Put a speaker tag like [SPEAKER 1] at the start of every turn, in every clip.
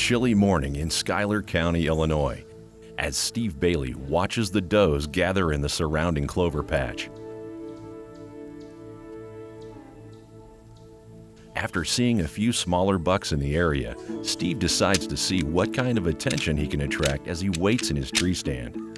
[SPEAKER 1] Chilly morning in Schuyler County, Illinois, as Steve Bailey watches the does gather in the surrounding clover patch. After seeing a few smaller bucks in the area, Steve decides to see what kind of attention he can attract as he waits in his tree stand.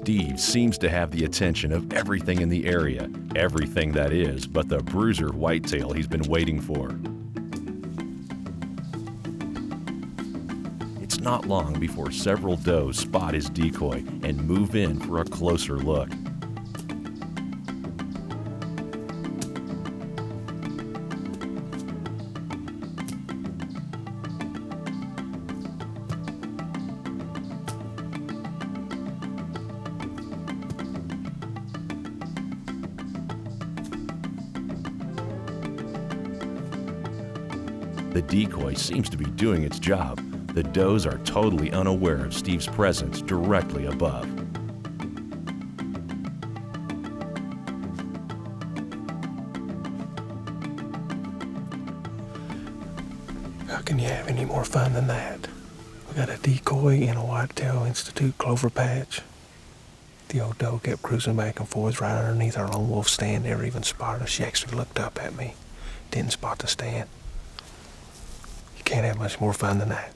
[SPEAKER 1] Steve seems to have the attention of everything in the area, everything that is, but the bruiser whitetail he's been waiting for. It's not long before several does spot his decoy and move in for a closer look. The decoy seems to be doing its job. The does are totally unaware of Steve's presence directly above.
[SPEAKER 2] How can you have any more fun than that? We got a decoy in a Whitetail Institute clover patch. The old doe kept cruising back and forth right underneath our lone wolf stand, never even spotted us. She actually looked up at me, didn't spot the stand. Can't have much more fun than that.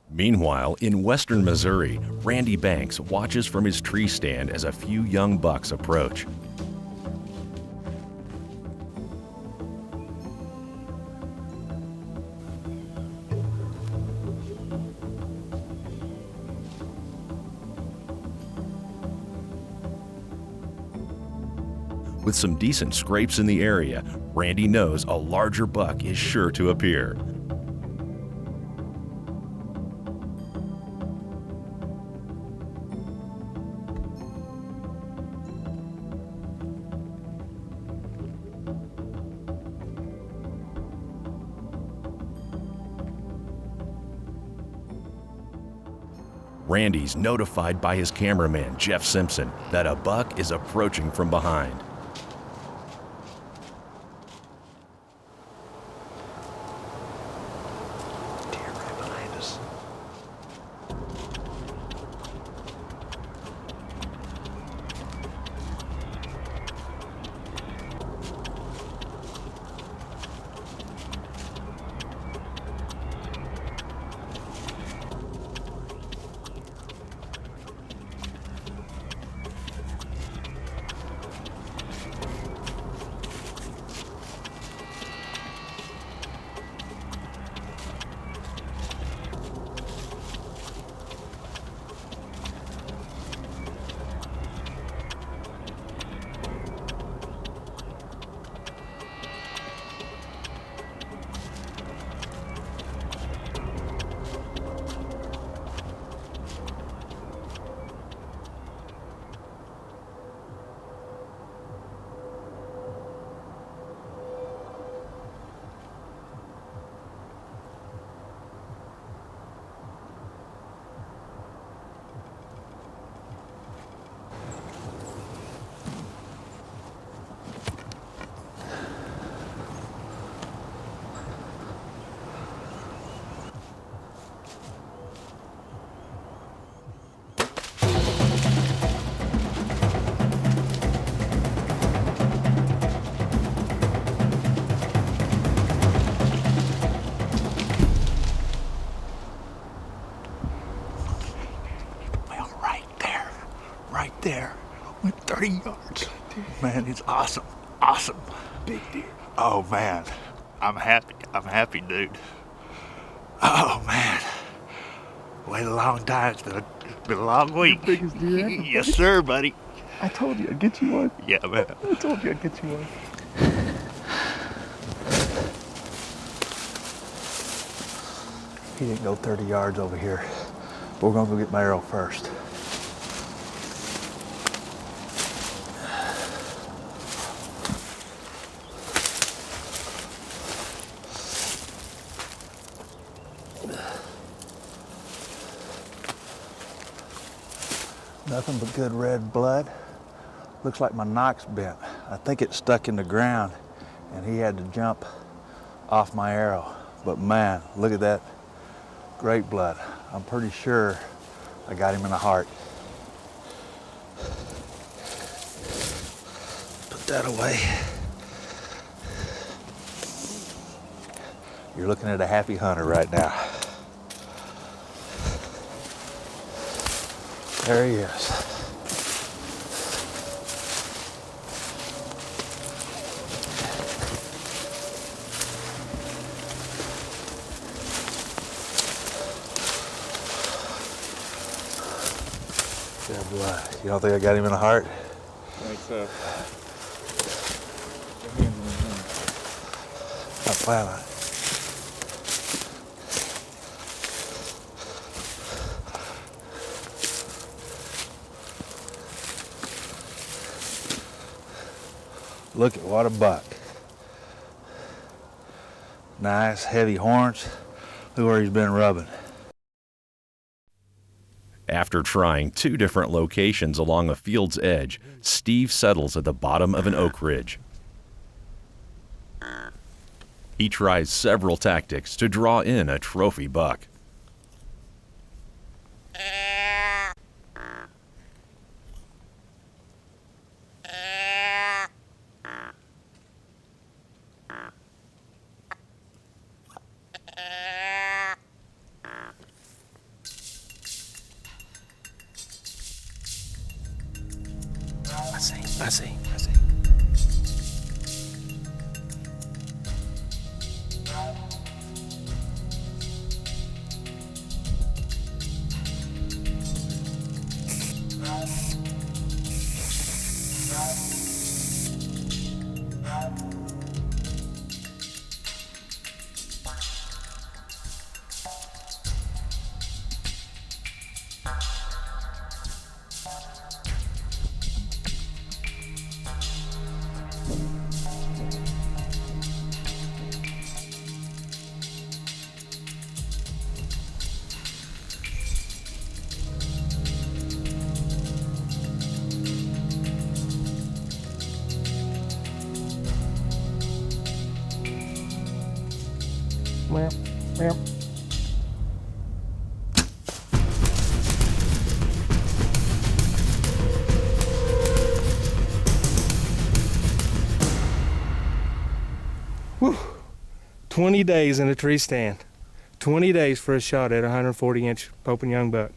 [SPEAKER 1] Meanwhile, in western Missouri, Randy Banks watches from his tree stand as a few young bucks approach. With some decent scrapes in the area, Randy knows a larger buck is sure to appear. Randy's notified by his cameraman, Jeff Simpson, that a buck is approaching from behind.
[SPEAKER 3] There, went 30 yards. Man, it's awesome. Awesome.
[SPEAKER 2] Big deer.
[SPEAKER 3] Oh man, I'm happy. I'm happy, dude. Oh man, waited a long time. It's been a long week.
[SPEAKER 2] Your biggest deer ever,
[SPEAKER 3] Yes,
[SPEAKER 2] buddy?
[SPEAKER 3] sir, buddy.
[SPEAKER 2] I told you I'd get you one.
[SPEAKER 3] Yeah, man.
[SPEAKER 2] I told you I'd get you one. He didn't go 30 yards over here. We're gonna go get my arrow first. Nothing but good red blood. Looks like my nock's bent. I think it stuck in the ground and he had to jump off my arrow. But man, look at that. Great blood. I'm pretty sure I got him in the heart. Put that away. You're looking at a happy hunter right now. There he is. Good blood. You don't think I got him in the heart?
[SPEAKER 4] I think so.
[SPEAKER 2] I plan on it. Look at what a buck. Nice heavy horns. Look where he's been rubbing.
[SPEAKER 1] After trying 2 different locations along a field's edge, Steve settles at the bottom of an oak ridge. He tries several tactics to draw in a trophy buck.
[SPEAKER 2] I see. Well. Whew. 20 days in a tree stand. 20 days for a shot at a 140-inch Pope and Young buck.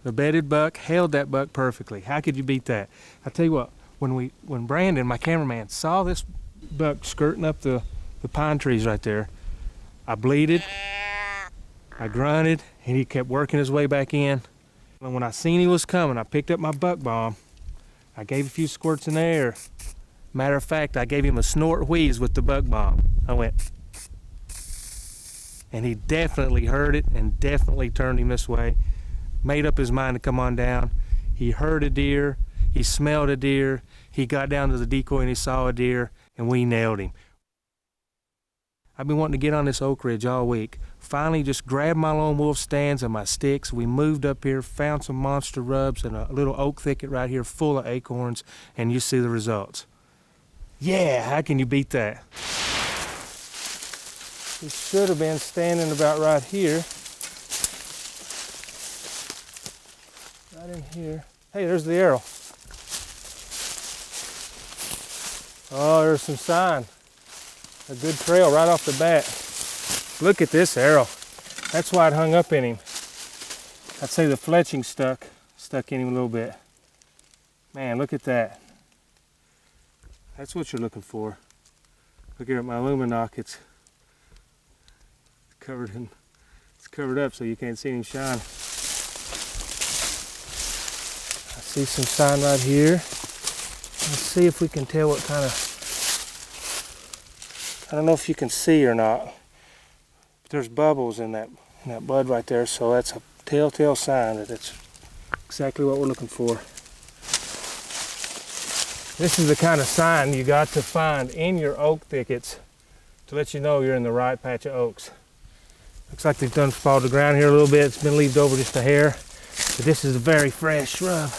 [SPEAKER 2] The bedded buck held that buck perfectly. How could you beat that? I tell you what, when Brandon, my cameraman, saw this buck skirting up the pine trees right there, I bleated, I grunted, and he kept working his way back in. And when I seen he was coming, I picked up my buck bomb. I gave a few squirts in the air. Matter of fact, I gave him a snort wheeze with the buck bomb. I went, and he definitely heard it and definitely turned him this way. Made up his mind to come on down. He heard a deer, he smelled a deer, he got down to the decoy and he saw a deer, and we nailed him. I've been wanting to get on this oak ridge all week. Finally just grabbed my lone wolf stands and my sticks. We moved up here, found some monster rubs and a little oak thicket right here full of acorns, and you see the results. Yeah, how can you beat that? He should have been standing about right here. Right in here. Hey, there's the arrow. Oh, there's some sign. A good trail right off the bat. Look at this arrow. That's why it hung up in him. I'd say the fletching stuck in him a little bit. Man, look at that. That's what you're looking for. Look here at my Luminoc, it's covered up so you can't see him shine. I see some sign right here. Let's see if we can tell what kind of, I don't know if you can see or not, but there's bubbles in that bud right there, so that's a telltale sign that it's exactly what we're looking for. This is the kind of sign you got to find in your oak thickets to let you know you're in the right patch of oaks. Looks like they've done followed the ground here a little bit. It's been leaved over just a hair, but this is a very fresh shrub.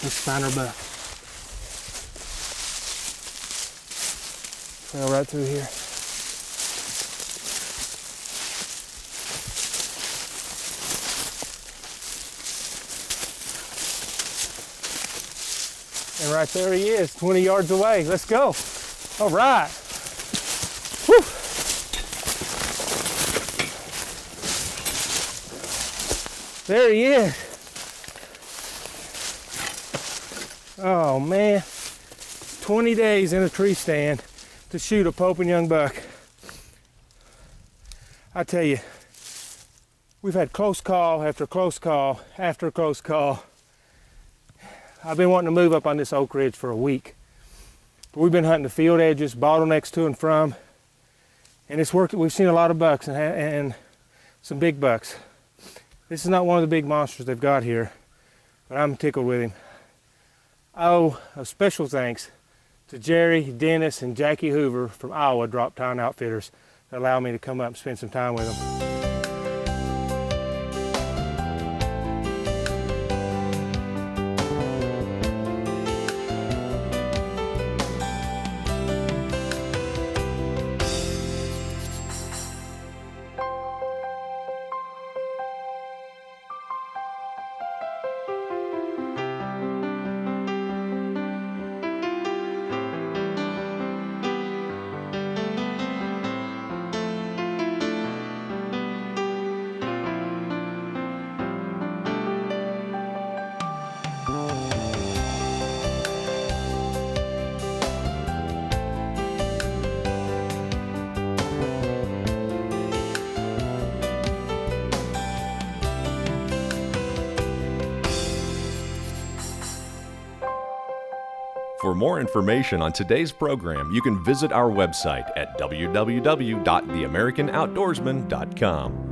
[SPEAKER 2] Let's find our buck. Trail right through here. And right there he is, 20 yards away. Let's go. All right. Whew. There he is. Oh man, 20 days in a tree stand to shoot a Pope and Young buck. I tell you, we've had close call after close call after close call. I've been wanting to move up on this oak ridge for a week. But we've been hunting the field edges, bottlenecks to and from, and it's worked. We've seen a lot of bucks and some big bucks. This is not one of the big monsters they've got here, but I'm tickled with him. I owe a special thanks to Jerry, Dennis, and Jackie Hoover from Iowa Droptine Outfitters that allowed me to come up and spend some time with them.
[SPEAKER 1] For more information on today's program, you can visit our website at www.theamericanoutdoorsman.com.